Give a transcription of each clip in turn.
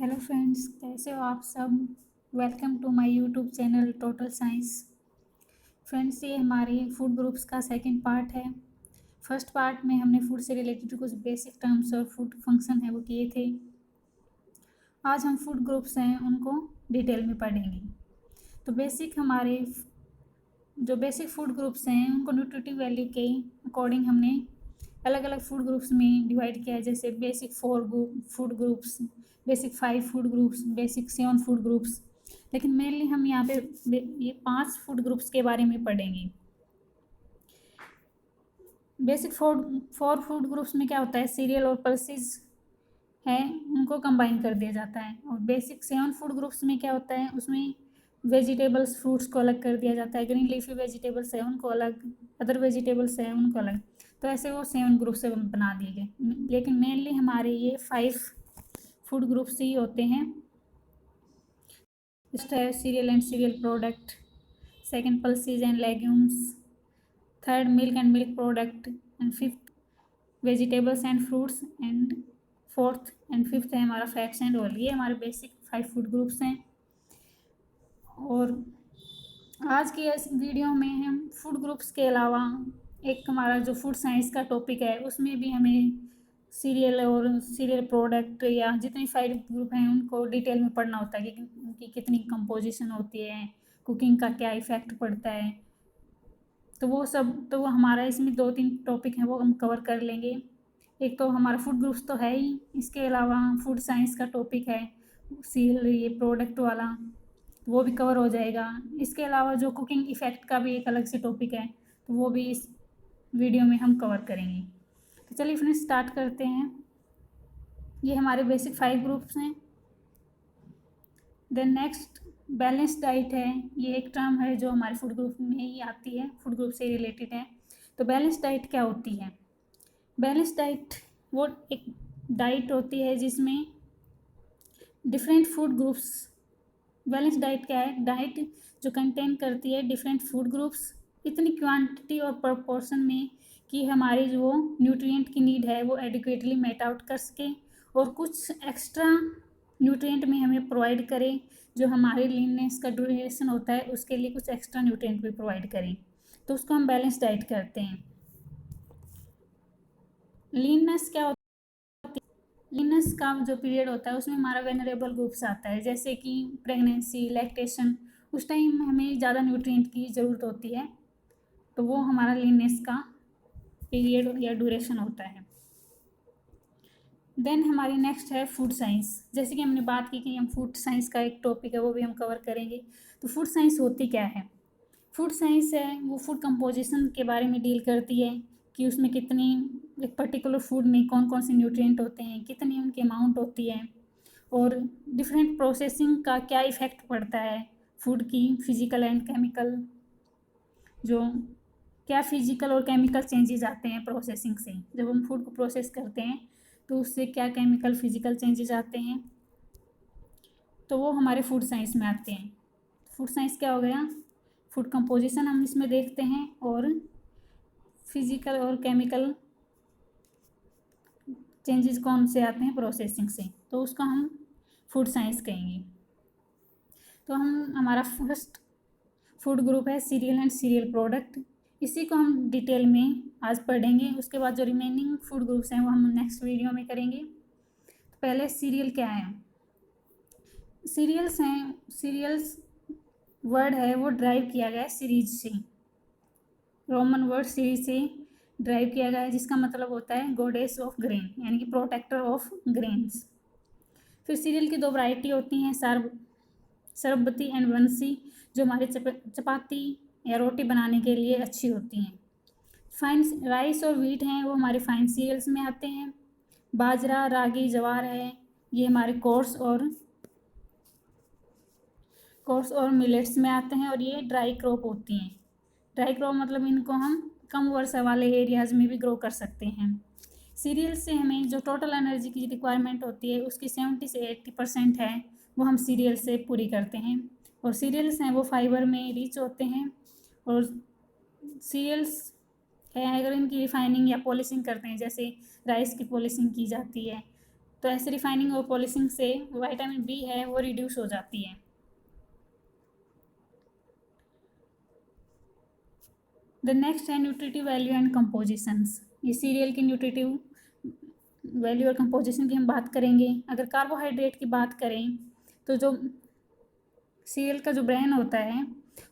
Hello friends, कैसे हो आप सब। Welcome to my YouTube channel total science. Friends, ये हमारे फूड ग्रुप्स का सेकंड पार्ट है। फर्स्ट पार्ट में हमने फूड से रिलेटेड कुछ बेसिक टर्म्स और फूड फंक्शन है वो किए थे। आज हम फूड ग्रुप्स हैं उनको डिटेल में पढ़ेंगे। तो बेसिक फूड ग्रुप्स हैं उनको न्यूट्रिटिव वैल्यू के अकॉर्डिंग हमने अलग अलग फूड ग्रुप्स में डिवाइड किया है। जैसे basic 4 food groups, basic 5 food groups, basic 7 food groups. लेकिन मेनली हम यहाँ पे ये 5 फूड ग्रुप्स के बारे में पढ़ेंगे। बेसिक 4 फूड ग्रुप्स में क्या होता है, सीरियल और पल्सेस है उनको कंबाइन कर दिया जाता है। और बेसिक 7 फूड ग्रुप्स में क्या होता है, उसमें वेजिटेबल्स फ्रूट्स को अलग कर दिया जाता है। ग्रीन लीफी वेजिटेबल्स है उनको अलग, अदर वेजिटेबल्स है उनको अलग। तो ऐसे वो 7 ग्रुप से बना दिए गए। लेकिन मेनली हमारे ये 5 फूड ग्रुप्स ही होते हैं। फर्स्ट है serial and serial product, second pulses and legumes, third milk and milk product, and fifth vegetables and fruits, and fourth and fifth है हमारा फैट्स एंड ऑयल। ये हमारे बेसिक 5 फूड ग्रुप्स हैं। और आज की इस वीडियो में हम फूड ग्रुप्स के अलावा एक हमारा जो फूड साइंस का टॉपिक है उसमें भी हमें सीरियल और सीरियल प्रोडक्ट या जितनी 5 ग्रुप हैं उनको डिटेल में पढ़ना होता है कि उनकी कितनी कंपोजिशन होती है, कुकिंग का क्या इफ़ेक्ट पड़ता है। तो वो हमारा इसमें 2-3 टॉपिक हैं वो हम कवर कर लेंगे। एक तो हमारा फूड ग्रुप्स तो है ही, इसके अलावा फूड साइंस का टॉपिक है सीरियल ये प्रोडक्ट वाला, वो भी कवर हो जाएगा। इसके अलावा जो कुकिंग इफ़ेक्ट का भी एक अलग से टॉपिक है तो वो भी इस वीडियो में हम कवर करेंगे। तो चलिए फिर स्टार्ट करते हैं। ये हमारे बेसिक 5 ग्रुप्स हैं। देन नेक्स्ट बैलेंस डाइट है। ये एक टर्म है जो हमारे फूड ग्रुप में ही आती है, फूड ग्रुप से रिलेटेड है। तो बैलेंस डाइट क्या होती है? बैलेंस डाइट वो एक डाइट होती है जिसमें different food groups, balance diet क्या है, डाइट जो कंटेन करती है डिफरेंट फूड ग्रुप्स इतनी क्वांटिटी और प्रोपोर्शन में कि हमारी जो न्यूट्रिएंट की नीड है वो एडिक्वेटली मेट आउट कर सके और कुछ एक्स्ट्रा न्यूट्रिएंट में हमें प्रोवाइड करें। जो हमारे लीननेस का ड्यूरेशन होता है उसके लिए कुछ एक्स्ट्रा न्यूट्रिएंट भी प्रोवाइड करें, तो उसको हम बैलेंस डाइट करते हैं। लीननेस क्या होता है? लीननेस का जो पीरियड होता है उसमें हमारा वेनरेबल ग्रुप्स आता है, जैसे कि प्रेगनेंसी, लैक्टेशन। उस टाइम हमें ज़्यादा न्यूट्रिएंट की ज़रूरत होती है, तो वो हमारा लीननेस का पीरियड या ड्यूरेशन होता है। देन हमारी नेक्स्ट है फूड साइंस। जैसे कि हमने बात की कि हम फूड साइंस का एक टॉपिक है वो भी हम कवर करेंगे। तो फूड साइंस होती क्या है? फूड साइंस है वो फूड कंपोजिशन के बारे में डील करती है कि उसमें कितनी, एक पर्टिकुलर फूड में कौन कौन से न्यूट्रिएंट होते हैं, कितनी उनकी अमाउंट होती है, और डिफरेंट प्रोसेसिंग का क्या इफ़ेक्ट पड़ता है फूड की, फिजिकल एंड केमिकल, जो क्या फिजिकल और केमिकल चेंजेस आते हैं प्रोसेसिंग से। जब हम फूड को प्रोसेस करते हैं तो उससे क्या केमिकल फिजिकल चेंजेस आते हैं, तो वो हमारे फूड साइंस में आते हैं। फूड साइंस क्या हो गया, फूड कंपोजिशन हम इसमें देखते हैं और फिजिकल और केमिकल चेंजेस कौन से आते हैं प्रोसेसिंग से, तो उसका हम फूड साइंस कहेंगे। तो हमारा फर्स्ट फूड ग्रुप है सीरियल एंड सीरियल प्रोडक्ट। इसी को हम डिटेल में आज पढ़ेंगे। उसके बाद जो रिमेनिंग फूड ग्रुप्स हैं वो हम नेक्स्ट वीडियो में करेंगे। तो पहले सीरियल क्या है? सीरियल्स हैं, सीरियल्स वर्ड है वो ड्राइव किया गया है सीरीज से, रोमन वर्ड सीरीज से ड्राइव किया गया है, जिसका मतलब होता है गॉडेस ऑफ ग्रेन, यानी कि प्रोटेक्टर ऑफ ग्रेन्स। फिर सीरियल की 2 वैरायटी होती हैं, सरबती एंड वंसी, जो हमारे चपाती या रोटी बनाने के लिए अच्छी होती हैं। फाइन राइस और व्हीट हैं वो हमारे फाइन सीरियल्स में आते हैं। बाजरा, रागी, ज्वार है ये हमारे कोर्स और मिलेट्स में आते हैं, और ये ड्राई क्रॉप होती हैं। ड्राई क्रॉप मतलब इनको हम कम वर्षा वाले एरियाज़ में भी ग्रो कर सकते हैं। सीरियल से हमें जो टोटल एनर्जी की रिक्वायरमेंट होती है उसकी 70 से 80% है वो हम सीरियल से पूरी करते हैं। और सीरियल्स हैं वो फाइबर में रिच होते हैं। और सीरियल्स है अगर इनकी रिफाइनिंग या पॉलिशिंग करते हैं, जैसे राइस की पॉलिशिंग की जाती है, तो ऐसे रिफाइनिंग और पॉलिशिंग से विटामिन बी है वो रिड्यूस हो जाती है। द नेक्स्ट है न्यूट्रिटिव वैल्यू एंड कंपोजिशंस। ये सीरियल की न्यूट्रिटिव वैल्यू और कंपोजिशन की हम बात करेंगे। अगर कार्बोहाइड्रेट की बात करें तो जो सीरियल का जो ब्रेन होता है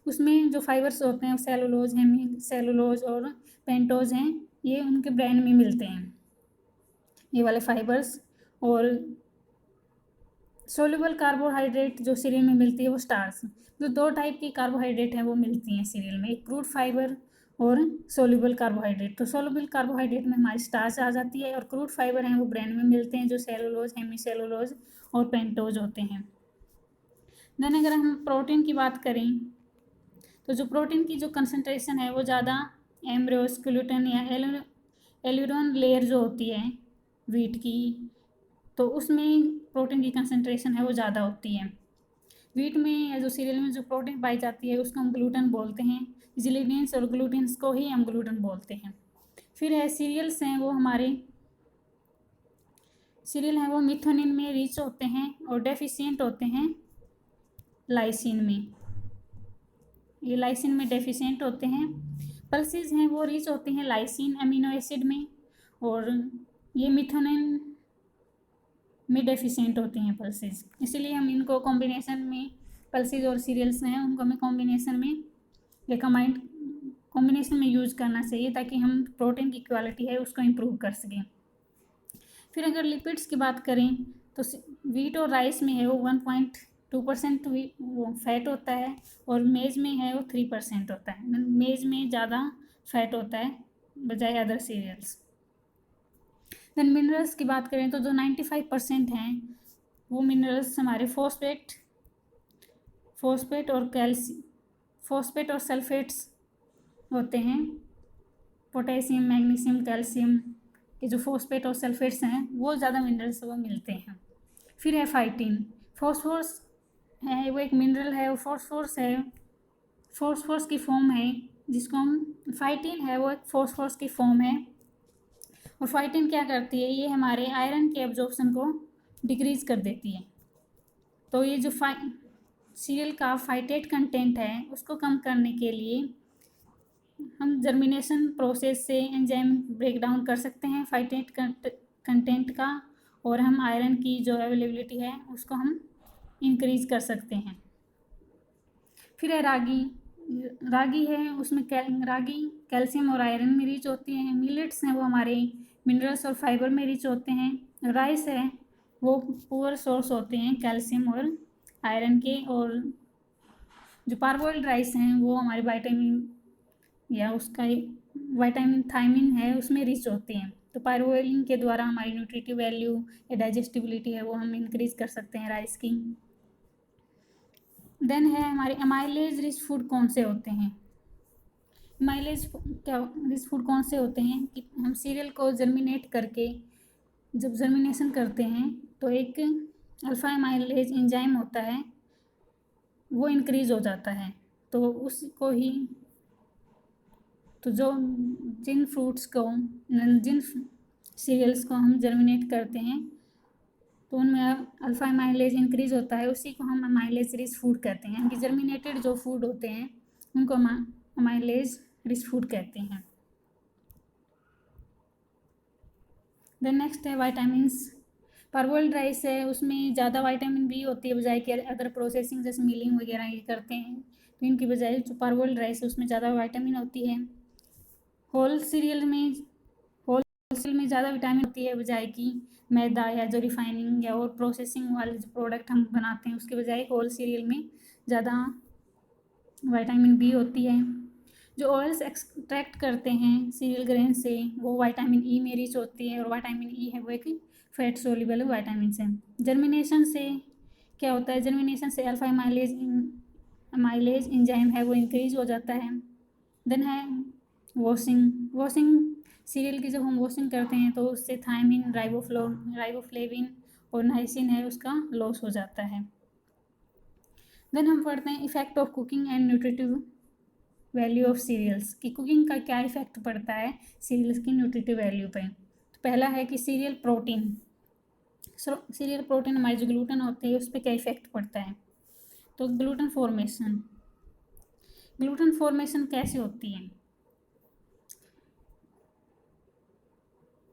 उसमें जो फाइबर्स होते हैं सेलुलोज, हेमी सेलुलोज और पेंटोज हैं, ये उनके ब्रेन में मिलते हैं ये वाले फाइबर्स। और सोल्यूबल कार्बोहाइड्रेट जो सीरियल में मिलती है वो स्टार्च। जो दो टाइप की कार्बोहाइड्रेट हैं वो मिलती हैं सीरियल में, एक क्रूड फाइबर और सोल्यूबल कार्बोहाइड्रेट। तो सोल्यूबल कार्बोहाइड्रेट में हमारी स्टार्च आ जाती है और क्रूड फाइबर हैं वो ब्रेन में मिलते हैं जो सेलुलोज, हेमी सेलुलोज और पेंटोज होते हैं। देन अगर हम प्रोटीन की बात करें तो जो प्रोटीन की जो कंसनट्रेशन है वो ज़्यादा एम्ब्रियोस, ग्लूटेन या एल्यूरोन लेयर जो होती है वीट की, तो उसमें प्रोटीन की कंसनट्रेशन है वो ज़्यादा होती है। वीट में या जो सीरियल में जो प्रोटीन पाई जाती है उसको हम ग्लूटेन बोलते हैं। जिलेटिन्स और ग्लूटेन्स को ही हम ग्लूटेन बोलते हैं। फिर है सीरियल्स हैं वो हमारे सीरियल हैं वो मिथोनिन में रिच होते हैं और डेफिशिएंट होते हैं लाइसिन में। ये लाइसिन में डेफिशिएंट होते हैं। पल्सेस हैं वो रिच होते हैं लाइसिन अमीनो एसिड में और ये मिथोनिन में डेफिशिएंट होते हैं पल्सेस। इसीलिए हम इनको कॉम्बिनेशन में पल्सेस और सीरियल्स हैं उनको हमें कॉम्बिनेशन में या कंबाइंड कॉम्बिनेशन में यूज करना चाहिए ताकि हम प्रोटीन की क्वालिटी है उसको इम्प्रूव कर सकें। फिर अगर लिपिड्स की बात करें तो वीट और राइस में है वो 1.2% वो फैट होता है और मेज में है वो 3% होता है। मेज में ज़्यादा फैट होता है बजाय अदर सीरियल्स। देन मिनरल्स की बात करें तो जो 95% हैं वो मिनरल्स हमारे फॉस्फेट और सल्फेट्स होते हैं। पोटेशियम, मैग्नीशियम, कैल्शियम के जो फॉस्फेट और सल्फेट्स हैं वो ज़्यादा मिनरल्स वो मिलते हैं। फिर है फाइटिन। फॉस्फोरस है वो एक मिनरल है और फॉस्फोरस की फॉर्म है जिसको हम फाइटिन है वो एक फॉस्फोरस की फॉर्म है। और फाइटिन क्या करती है, ये हमारे आयरन के एब्जॉर्प्शन को डिक्रीज कर देती है। तो ये जो सीरियल का फाइटेट कंटेंट है उसको कम करने के लिए हम जर्मिनेशन प्रोसेस से एंजाइम ब्रेक डाउन कर सकते हैं फाइटेट कंटेंट का, और हम आयरन की जो अवेलेबिलिटी है उसको हम इंक्रीज कर सकते हैं। फिर है रागी है उसमें रागी कैल्शियम और आयरन में रिच होती है। मिलेट्स हैं वो हमारे मिनरल्स और फाइबर में रिच होते हैं। राइस है वो पुअर सोर्स होते हैं कैल्शियम और आयरन के। और जो पार्बोइल्ड राइस हैं वो हमारे विटामिन या उसका विटामिन थायमिन है उसमें रिच होते हैं। तो पार्बोइलिंग के द्वारा हमारी न्यूट्रिटिव वैल्यू या डाइजेस्टिबिलिटी है वो हम इंक्रीज कर सकते हैं राइस की। देन है हमारे अमाइलेज रिच फूड कौन से होते हैं। अमाइलेज क्या रिच फूड कौन से होते हैं कि हम सीरियल को जर्मिनेट करके जब जर्मिनेशन करते हैं तो एक अल्फा अमाइलेज एंजाइम होता है वो इंक्रीज हो जाता है। तो उसको ही तो जो जिन सीरियल्स को हम जर्मिनेट करते हैं तो उनमें अल्फा अमाइलेज इंक्रीज होता है, उसी को हम अमाइलेज रिच फूड कहते हैं। कि जर्मिनेटेड जो फूड होते हैं उनको अमाइलेज रिच फूड कहते हैं। देन नेक्स्ट है वाइटामिन्स। पार्बोइल्ड राइस है उसमें ज़्यादा विटामिन बी होती है बजाय कि अदर प्रोसेसिंग जैसे मिलिंग वगैरह ये करते हैं तो इनकी बजाय जो पार्बोइल्ड राइस है उसमें ज़्यादा विटामिन होती है। होल सीरियल में ज़्यादा विटामिन होती है बजाय कि मैदा या जो रिफाइनिंग या और प्रोसेसिंग वाले जो प्रोडक्ट हम बनाते हैं उसके बजाय होल सीरियल में ज़्यादा विटामिन बी होती है। जो ऑयल्स एक्सट्रैक्ट करते हैं सीरियल ग्रेन से वो विटामिन ई में रिच होती है और विटामिन ई है वो एक फैट सोल्यूबल विटामिन है। जर्मिनेशन से क्या होता है, जर्मिनेशन से अल्फा अमाइलेज एंजाइम है वो इंक्रीज हो जाता है। देन है वॉशिंग सीरियल की जब हम वॉशिंग करते हैं तो उससे थायमिन, राइबोफ्लेविन और नाइसिन है उसका लॉस हो जाता है। देन हम पढ़ते हैं effect of cooking and nutritive value of cereals कि कुकिंग का क्या इफेक्ट पड़ता है सीरियल्स की न्यूट्रिटिव वैल्यू पे। तो पहला है कि सीरियल सीरियल प्रोटीन हमारे जो ग्लूटेन होते हैं उस पर क्या इफेक्ट पड़ता है। तो ग्लूटेन फॉर्मेशन कैसे होती है।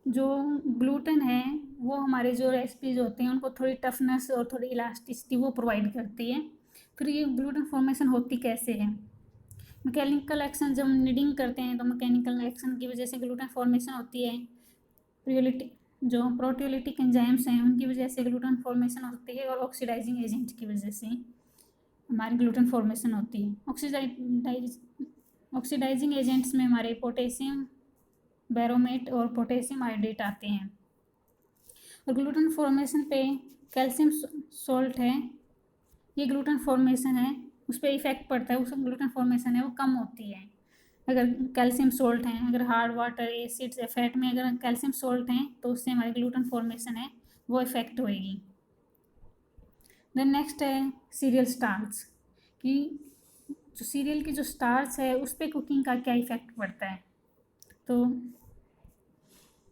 जो ग्लूटेन है वो हमारे जो रेसिपीज होते हैं उनको थोड़ी टफनेस और थोड़ी इलास्टिसिटी वो प्रोवाइड करती है। फिर ये ग्लूटेन फॉर्मेशन होती कैसे है। मैकेनिकल एक्शन जब हम नीडिंग करते हैं तो मैकेनिकल एक्शन की वजह से ग्लूटेन फॉर्मेशन होती है। जो प्रोटियोलिटिक एंजाइम्स हैं उनकी वजह से ग्लूटेन फॉर्मेशन होती है, और ऑक्सीडाइजिंग एजेंट की वजह से हमारी ग्लूटेन फॉर्मेशन होती है। ऑक्सीडाइजिंग एजेंट्स में हमारे पोटेशियम बैरोमेट और पोटेशियम हाइड्रेट आते हैं। और ग्लूटेन फॉर्मेशन पे कैल्शियम सोल्ट है, ये ग्लूटेन फॉर्मेशन है उस पर इफेक्ट पड़ता है, उस ग्लूटेन फॉर्मेशन है वो कम होती है अगर कैल्शियम सोल्ट हैं। अगर हार्ड वाटर एसिड्स या फैट में अगर कैल्शियम सोल्ट हैं तो उससे हमारी ग्लूटेन फॉर्मेशन है वो इफेक्ट होएगी। देन नेक्स्ट है सीरियल स्टार्च, कि जो सीरियल की जो स्टार्च है उस पर कुकिंग का क्या इफेक्ट पड़ता है। तो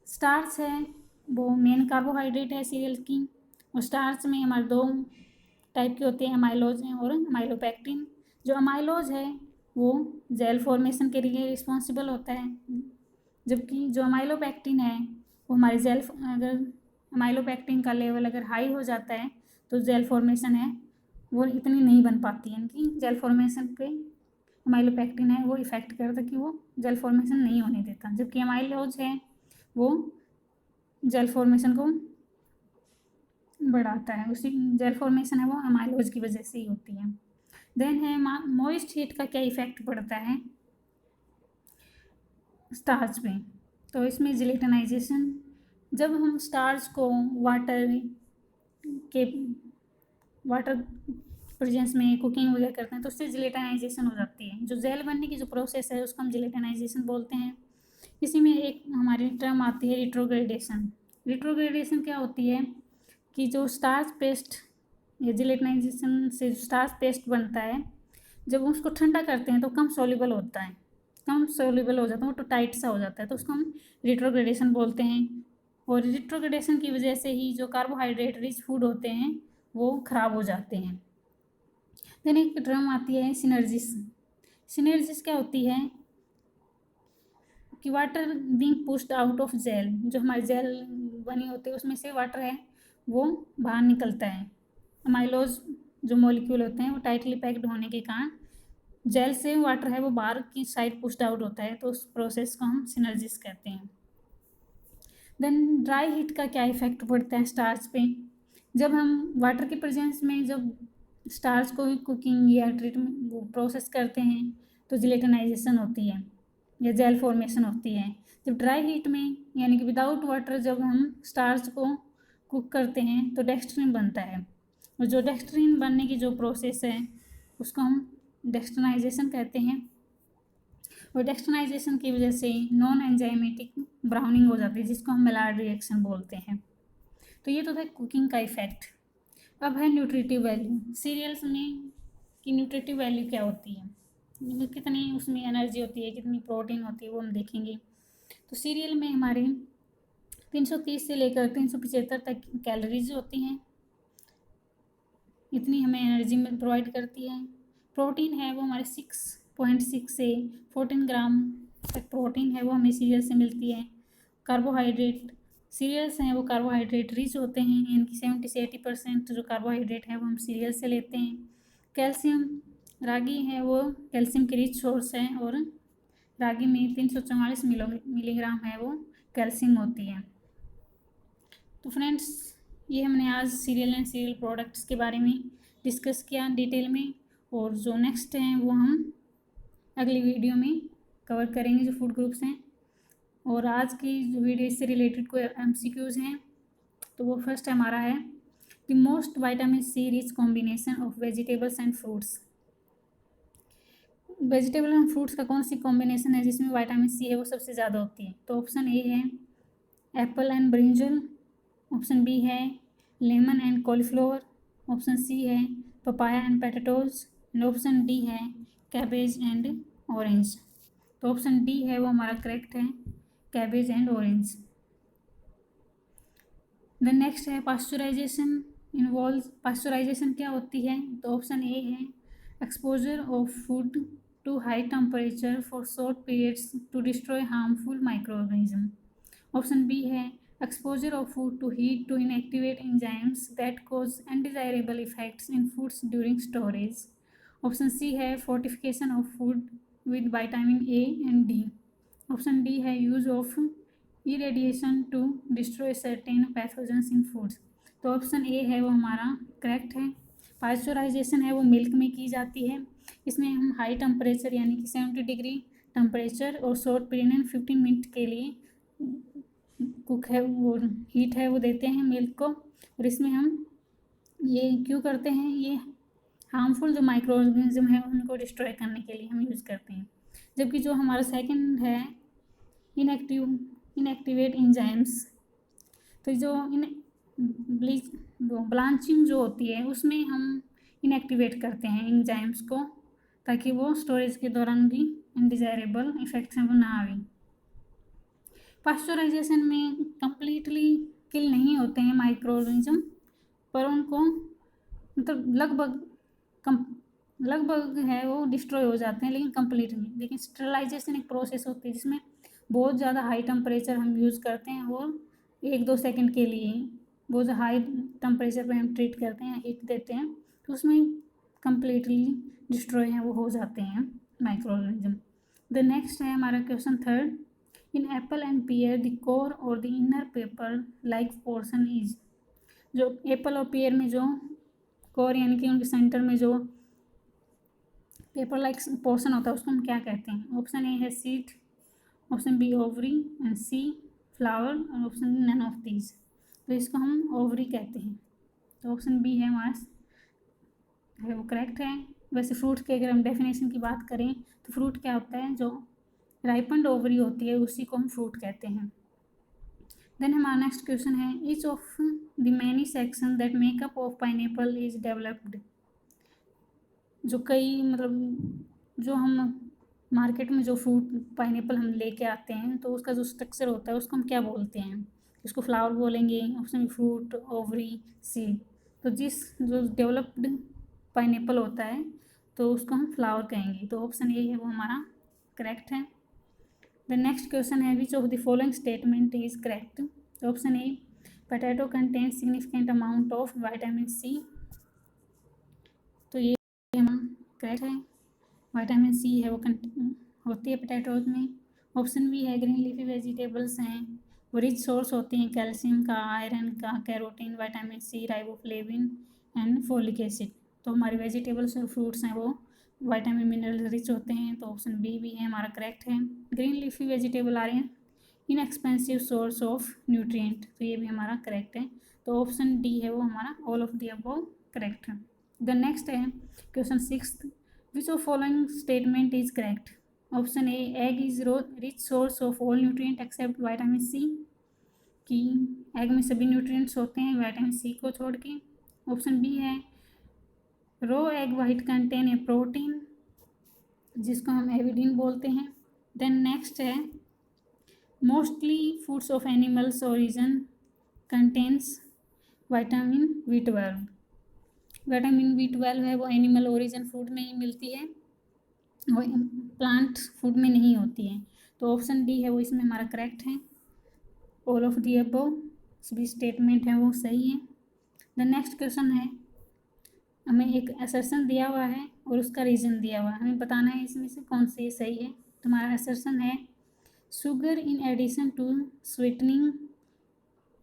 स्टार्च है वो मेन कार्बोहाइड्रेट है सीरियल की, और स्टार्च में हमारे दो टाइप के होते हैं, अमाइलोज हैं और अमाइलोपेक्टिन। जो अमाइलोज है वो जेल फॉर्मेशन के लिए रिस्पॉन्सिबल होता है, जबकि जो अमाइलोपेक्टिन है वो हमारे जेल, अगर अमाइलोपेक्टिन का लेवल अगर हाई हो जाता है तो जेल फॉर्मेशन है वो इतनी नहीं बन पाती है। इनकी जेल फॉर्मेशन पे अमाइलोपेक्टिन है वो इफेक्ट करता है कि वो जेल फॉर्मेशन नहीं होने देता, जबकि अमाइलोज है वो जेल फॉर्मेशन को बढ़ाता है। उसी जेल फॉर्मेशन है वो अमाइलोज की वजह से ही होती है। देन है मॉइस्ट हीट का क्या इफेक्ट पड़ता है स्टार्च पे। तो इसमें जिलेटिनाइजेशन, जब हम स्टार्च को वाटर प्रेजेंस में कुकिंग वगैरह करते हैं तो उससे जिलेटिनाइजेशन हो जाती है। जो जेल बनने की जो प्रोसेस है उसको हम जिलेटिनाइजेशन बोलते हैं। इसी में एक हमारी टर्म आती है रिट्रोग्रेडेशन। रिट्रोग्रेडेशन क्या होती है कि जो स्टार्च पेस्ट या जिलेटिनाइजेशन से स्टार्च पेस्ट बनता है, जब उसको ठंडा करते हैं तो कम सॉल्युबल होता है, कम सॉल्युबल हो जाता है, वो तो टाइट सा हो जाता है, तो उसको हम रिट्रोग्रेडेशन बोलते हैं। और रिट्रोग्रेडेशन की वजह से ही जो कार्बोहाइड्रेट रिच फूड होते हैं वो खराब हो जाते हैं। देन एक टर्म आती है सिनर्जिस। सिनर्जिस क्या होती है कि water being pushed out of gel, जो हमारी जेल बनी होती है उसमें से वाटर है वो बाहर निकलता है। अमाइलोज जो मॉलिक्यूल होते हैं वो टाइटली पैक्ड होने के कारण जेल से वाटर है वो बाहर की साइड पुश्ड आउट होता है, तो उस प्रोसेस को हम सिनर्जिस कहते हैं। देन ड्राई हीट का क्या इफेक्ट पड़ता है स्टार्च पे। जब हम वाटर के प्रेजेंस में जब स्टार्च को कुकिंग या ट्रीटमेंट वो प्रोसेस करते हैं तो जिलेटिनाइजेशन होती है या जेल फॉर्मेशन होती है। जब ड्राई हीट में यानी कि विदाउट वाटर जब हम स्टार्च को कुक करते हैं तो डेक्स्ट्रिन बनता है, और जो डेक्स्ट्रिन बनने की जो प्रोसेस है उसको हम डेक्स्ट्रिनाइजेशन कहते हैं। और डेक्स्ट्रिनाइजेशन की वजह से नॉन एंजाइमेटिक ब्राउनिंग हो जाती है जिसको हम मेलार्ड रिएक्शन बोलते हैं। तो ये तो था कुकिंग का इफेक्ट। अब है न्यूट्रिटिव वैल्यू। सीरियल्स में की न्यूट्रिटिव वैल्यू क्या होती है, कितनी उसमें एनर्जी होती है, कितनी प्रोटीन होती है, वो हम देखेंगे। तो सीरियल में हमारे 330 से लेकर 375 तक कैलोरीज होती हैं, इतनी हमें एनर्जी में प्रोवाइड करती है। प्रोटीन है वो हमारे 6.6 से 14 ग्राम तक प्रोटीन है वो हमें सीरियल से मिलती है। कार्बोहाइड्रेट, सीरियल्स हैं वो कार्बोहाइड्रेट रिच होते हैं, इनकी 70 से 80% जो कार्बोहाइड्रेट है वो हम सीरियल से लेते हैं। कैल्शियम, रागी है वो कैल्शियम की रिच सोर्स है, और रागी में 344 मिलीग्राम है वो कैल्शियम होती है। तो फ्रेंड्स ये हमने आज सीरियल एंड सीरियल प्रोडक्ट्स के बारे में डिस्कस किया डिटेल में, और जो नेक्स्ट हैं वो हम अगली वीडियो में कवर करेंगे जो फूड ग्रुप्स हैं। और आज की जो वीडियो इससे रिलेटेड कोई MCQs हैं तो वो फर्स्ट हमारा है the most vitamin C rich combination of vegetables and fruits. Vegetable and fruits का कौन सी कॉम्बिनेशन है जिसमें विटामिन सी है वो सबसे ज़्यादा होती है। तो ऑप्शन ए है apple and brinjal, option B है lemon and cauliflower, option C है papaya and potatoes, and option D है कैबेज एंड ऑरेंज। तो ऑप्शन डी है वो हमारा करेक्ट है, cabbage and orange. The next है पास्चराइजेशन इन्वॉल्व। पास्चराइजेशन क्या होती है? तो ऑप्शन ए है exposure of food to high temperature for short periods to destroy harmful micro organism. Option B है exposure of food to heat to inactivate enzymes that cause undesirable effects in foods during storage. Option C है fortification of food with vitamin A and D. Option D है use of irradiation to destroy certain pathogens in foods. तो option A है वो हमारा correct है। Pasteurisation है वो milk में की जाती है। इसमें हम हाई टेम्परेचर यानी कि 70 डिग्री टेम्परेचर और शॉर्ट पीरियड 15 मिनट के लिए कुक है वो हीट है वो देते हैं मिल्क को। और इसमें हम ये क्यों करते हैं? ये हार्मफुल जो माइक्रो ऑर्गेनिज्म है उनको डिस्ट्रॉय करने के लिए हम यूज़ करते हैं। जबकि जो हमारा सेकंड है इनएक्टिवेट एंजाइम्स, तो जो ब्लांचिंग जो होती है उसमें हम इनएक्टिवेट करते हैं एंजाइम्स को, ताकि वो स्टोरेज के दौरान भी अनडिजायरेबल इफेक्ट्स हैं वो ना आए। पास्चराइजेशन में कंप्लीटली किल नहीं होते हैं माइक्रो ऑर्गेनिज्म, पर उनको मतलब लगभग है वो डिस्ट्रॉय हो जाते हैं, लेकिन कंप्लीटली। लेकिन स्टरलाइजेशन एक प्रोसेस होती है जिसमें बहुत ज़्यादा हाई टेम्परेचर हम यूज़ करते हैं और 1-2 सेकंड के लिए बहुत हाई टेम्परेचर पे हम ट्रीट करते हैं, हीट देते हैं, तो उसमें कंप्लीटली डिस्ट्रॉय हैं वो हो जाते हैं माइक्रो ऑर्गेनिज्म। द नेक्स्ट है हमारा question third. In apple and pear the core और the inner paper like portion is. जो एप्पल और पियर में जो कोर यानी कि उनके सेंटर में जो पेपर लाइक पोर्शन होता है उसको हम क्या कहते हैं? ऑप्शन ए है seed, option B ovary and C flower, और option D none of these. तो इसको हम ओवरी कहते हैं। तो ऑप्शन बी है हमारा है वो करेक्ट है। वैसे फ्रूट के अगर हम डेफिनेशन की बात करें तो फ्रूट क्या होता है? जो राइपन्ड ओवरी होती है उसी को हम फ्रूट कहते हैं। देन हमारा नेक्स्ट क्वेश्चन है each of the many section that makeup of pineapple is developed. जो कई मतलब जो हम मार्केट में जो फ्रूट पाइनएप्पल हम लेके आते हैं तो उसका जो स्ट्रक्चर होता है उसको हम क्या बोलते हैं? इसको फ्लावर बोलेंगे, ऑप्शन फ्रूट, ओवरी, सीड। तो जो डेवलप्ड पाइनएप्पल होता है तो उसको हम फ्लावर कहेंगे। तो ऑप्शन ए है वो हमारा करेक्ट है। द नेक्स्ट क्वेश्चन है which of the following statement is correct. तो option A potato contains significant amount of vitamin C. तो ये करेक्ट है। विटामिन सी है वो होती है पोटैटोज में। ऑप्शन बी है ग्रीन लीफी वेजिटेबल्स हैं वो रिच सोर्स होती हैं कैल्शियम का, आयरन का, carotene, vitamin C, riboflavin and folic acid. तो हमारे वेजिटेबल्स और फ्रूट्स हैं वो विटामिन मिनरल रिच होते हैं। तो ऑप्शन बी भी है हमारा करेक्ट है। ग्रीन लीफी वेजिटेबल आ रहे हैं इनएक्सपेंसिव सोर्स ऑफ न्यूट्रिएंट, तो ये भी हमारा करेक्ट है। तो ऑप्शन डी है वो हमारा all of the above correct है। द नेक्स्ट है question sixth. Which of following statement is correct. Option A egg is rich source of all nutrient except vitamin C, कि एग में सभी न्यूट्रिएंट्स होते हैं विटामिन सी को छोड़ के। ऑप्शन बी है raw egg white contain a protein जिसको हम एविडिन बोलते हैं। देन नेक्स्ट है mostly foods of animals origin contains vitamin B12। Vitamin B12 है वो एनिमल ओरिजिन फूड में ही मिलती है, वो प्लांट फूड में नहीं होती है। तो ऑप्शन डी है वो इसमें हमारा करेक्ट है। ऑल ऑफ दी अबव सभी स्टेटमेंट है वो सही है। द नेक्स्ट क्वेश्चन है हमें एक असर्शन दिया हुआ है और उसका रीज़न दिया हुआ है, हमें बताना है इसमें से कौन सी सही है। तुम्हारा असर्शन है sugar in addition to sweetening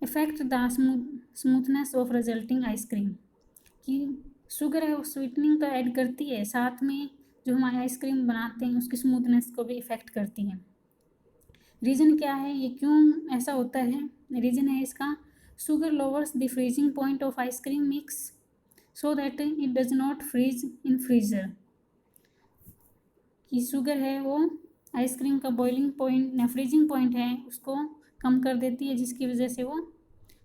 effect the smoothness of resulting ice cream, कि शुगर है वो स्वीटनिंग तो ऐड करती है, साथ में जो हमारे आइसक्रीम बनाते हैं उसकी स्मूथनेस को भी इफ़ेक्ट करती है। रीज़न क्या है, ये क्यों ऐसा होता है? रीज़न है इसका sugar lowers the freezing point of ice cream mix so that it does not freeze in freezer, कि शुगर है वो आइसक्रीम का बॉइलिंग पॉइंट या फ्रीजिंग पॉइंट है उसको कम कर देती है, जिसकी वजह से वो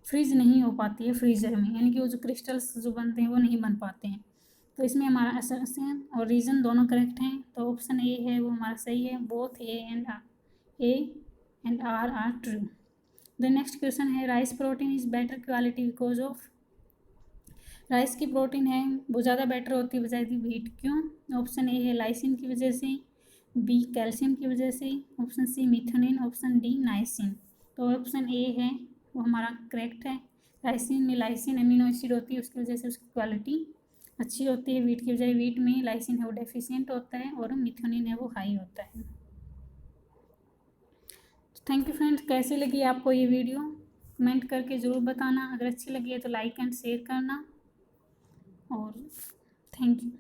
फ्रीज नहीं हो पाती है फ्रीज़र में, यानी कि वो जो क्रिस्टल्स जो बनते हैं वो नहीं बन पाते हैं। तो इसमें हमारा असर्शन और रीज़न दोनों करेक्ट हैं। तो ऑप्शन ए है वो हमारा सही है, both A and R are true. The next question है rice protein is better quality because of. Rice की प्रोटीन है वो ज़्यादा बेटर होती है बजाय व्हीट, क्यों? ऑप्शन ए है लाइसिन की वजह से, बी कैल्शियम की वजह से, option C methionine, option D niacin. तो ऑप्शन ए है वो हमारा करेक्ट है। लाइसिन में लाइसिन अमीनो एसिड होती है, उसकी वजह से उसकी क्वालिटी अच्छी होती है व्हीट की बजाय। व्हीट में लाइसिन है वो डेफिशिएंट होता है और मिथोनिन है वो हाई होता है। थैंक यू फ्रेंड्स, कैसी लगी आपको ये वीडियो कमेंट करके ज़रूर बताना। अगर अच्छी लगी है तो लाइक एंड शेयर करना और थैंक यू।